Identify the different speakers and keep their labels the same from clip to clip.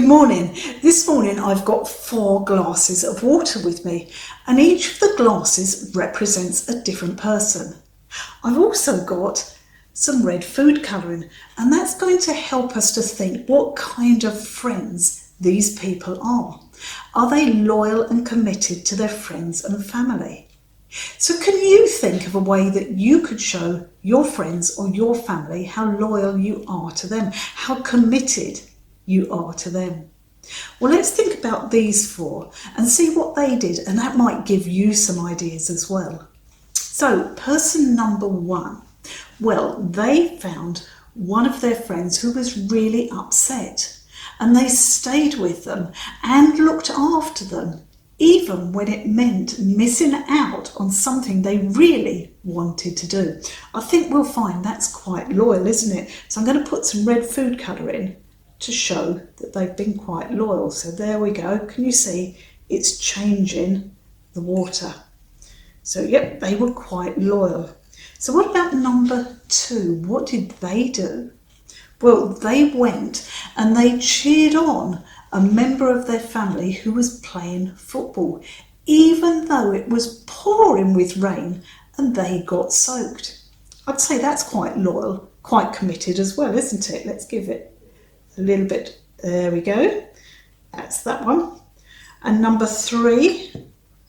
Speaker 1: Good morning. This morning I've got 4 glasses of water with me, and each of the glasses represents a different person. I've also got some red food colouring, and that's going to help us to think what kind of friends these people are. Are they loyal and committed to their friends and family? So can you think of a way that you could show your friends or your family how loyal you are to them, how committed you are to them? Well, let's think about these 4 and see what they did, and that might give you some ideas as well. So person number 1, well, they found one of their friends who was really upset, and they stayed with them and looked after them, even when it meant missing out on something they really wanted to do. I think we'll find that's quite loyal, isn't it? So I'm going to put some red food colour in to show that they've been quite loyal. So there we go. Can you see it's changing the water? So yep, they were quite loyal. So what about number 2? What did they do? Well, they went and they cheered on a member of their family who was playing football, even though it was pouring with rain and they got soaked. I'd say that's quite loyal, quite committed as well, isn't it? Let's give it a little bit. There we go. That's that one. And number 3,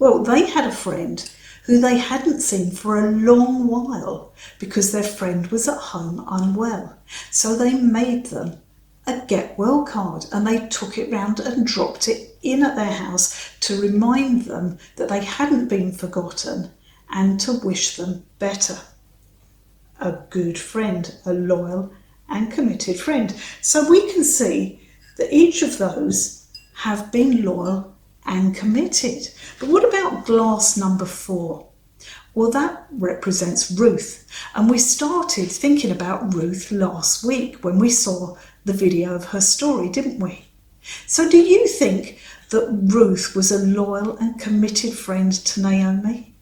Speaker 1: well, they had a friend who they hadn't seen for a long while because their friend was at home unwell. So they made them a get well card, and they took it round and dropped it in at their house to remind them that they hadn't been forgotten and to wish them better. A good friend, a loyal and committed friend. So we can see that each of those have been loyal and committed. But what about glass number 4? Well, that represents Ruth. And we started thinking about Ruth last week when we saw the video of her story, didn't we? So do you think that Ruth was a loyal and committed friend to Naomi?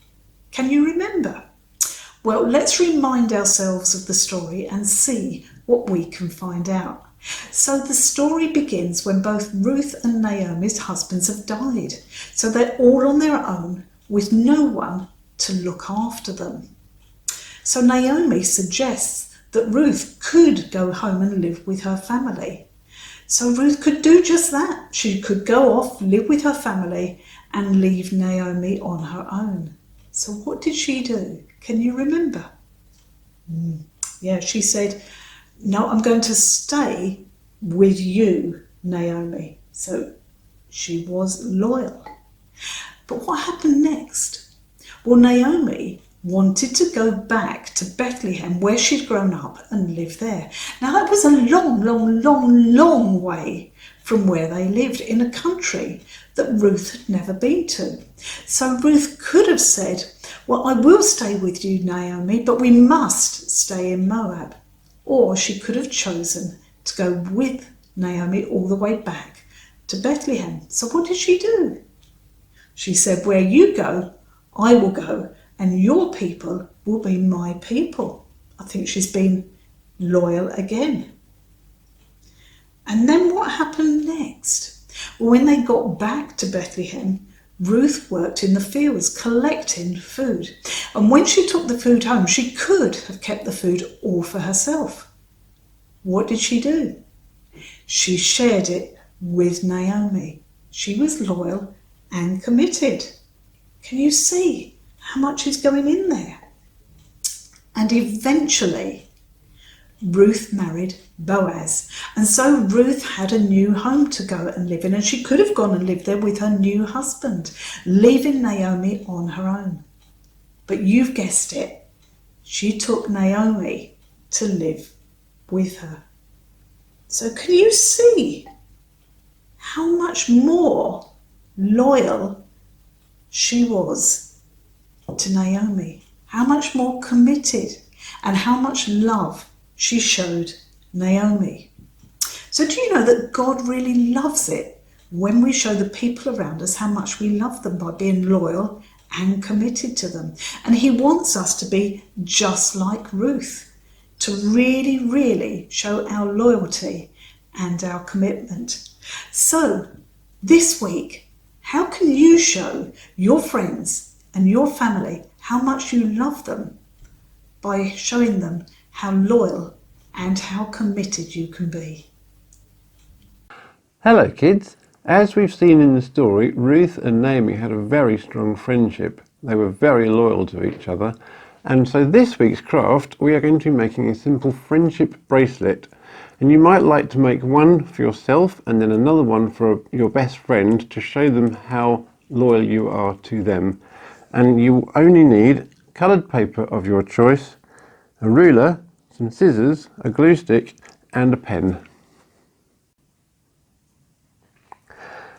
Speaker 1: Can you remember? Well, let's remind ourselves of the story and see what we can find out. So the story begins when both Ruth and Naomi's husbands have died. So they're all on their own with no one to look after them. So Naomi suggests that Ruth could go home and live with her family. So Ruth could do just that. She could go off, live with her family, and leave Naomi on her own. So what did she do? Can you remember? Yeah, she said, no, I'm going to stay with you, Naomi. So she was loyal. But what happened next? Well, Naomi wanted to go back to Bethlehem where she'd grown up and live there. Now that was a long way from where they lived, in a country that Ruth had never been to. So Ruth could have said, well, I will stay with you, Naomi, but we must stay in Moab. Or she could have chosen to go with Naomi all the way back to Bethlehem. So what did she do? She said, where you go, I will go, and your people will be my people. I think she's been loyal again. And then what happened next? Well, when they got back to Bethlehem, Ruth worked in the fields collecting food. And when she took the food home, she could have kept the food all for herself. What did she do? She shared it with Naomi. She was loyal and committed. Can you see how much is going in there? And eventually, Ruth married Boaz. And so Ruth had a new home to go and live in, and she could have gone and lived there with her new husband, leaving Naomi on her own. But you've guessed it, she took Naomi to live with her. So can you see how much more loyal she was to Naomi? How much more committed, and how much love she showed Naomi. So do you know that God really loves it when we show the people around us how much we love them by being loyal and committed to them? And he wants us to be just like Ruth, to really show our loyalty and our commitment. So, this week, how can you show your friends and your family how much you love them by showing them how loyal and how committed you can be?
Speaker 2: Hello kids! As we've seen in the story, Ruth and Naomi had a very strong friendship. They were very loyal to each other. And so this week's craft, we are going to be making a simple friendship bracelet. And you might like to make one for yourself and then another one for your best friend to show them how loyal you are to them. And you only need coloured paper of your choice, a ruler, some scissors, a glue stick and a pen.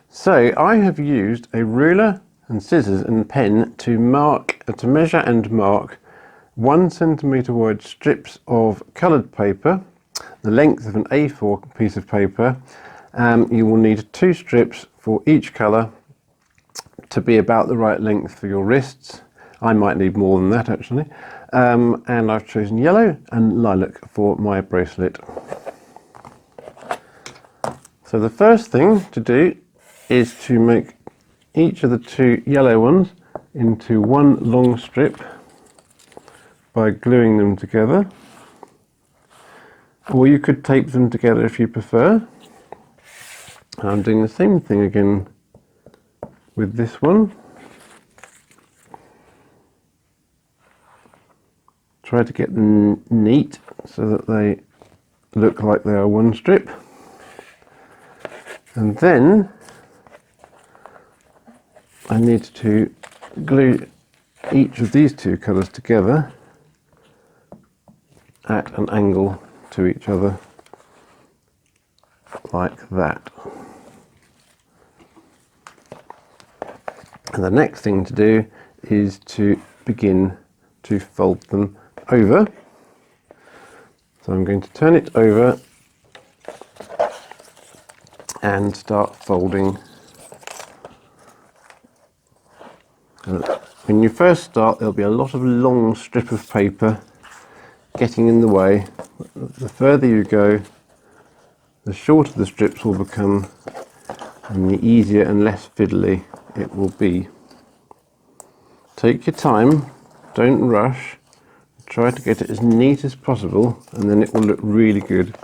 Speaker 2: So I have used a ruler and scissors and pen to measure and mark 1 centimetre wide strips of coloured paper, the length of an A4 piece of paper. You will need 2 strips for each colour to be about the right length for your wrists. I might need more than that actually. And I've chosen yellow and lilac for my bracelet. So the first thing to do is to make each of the 2 yellow ones into one long strip by gluing them together, or you could tape them together if you prefer. I'm doing the same thing again with this one. Try to get them neat so that they look like they are one strip, and then I need to glue each of these 2 colours together at an angle to each other, like that. And the next thing to do is to begin to fold them over. So I'm going to turn it over and start folding. When you first start, there'll be a lot of long strip of paper getting in the way. The further you go, the shorter the strips will become and the easier and less fiddly it will be. Take your time, don't rush, try to get it as neat as possible and then it will look really good.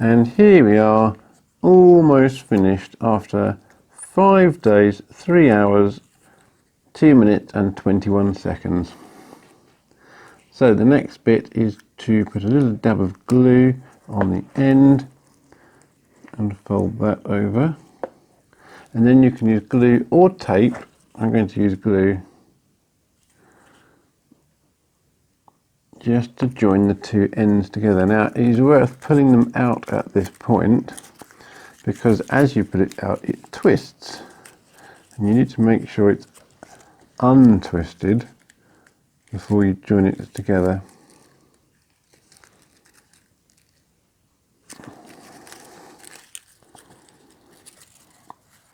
Speaker 2: And here we are, almost finished after 5 days, 3 hours, 2 minutes and 21 seconds. So the next bit is to put a little dab of glue on the end and fold that over. And then you can use glue or tape. I'm going to use glue just to join the 2 ends together. Now it is worth pulling them out at this point because as you pull it out it twists and you need to make sure it's untwisted before you join it together.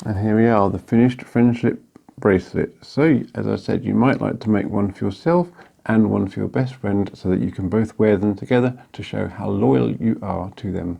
Speaker 2: And here we are, the finished friendship bracelet. So as I said, you might like to make one for yourself and one for your best friend so that you can both wear them together to show how loyal you are to them.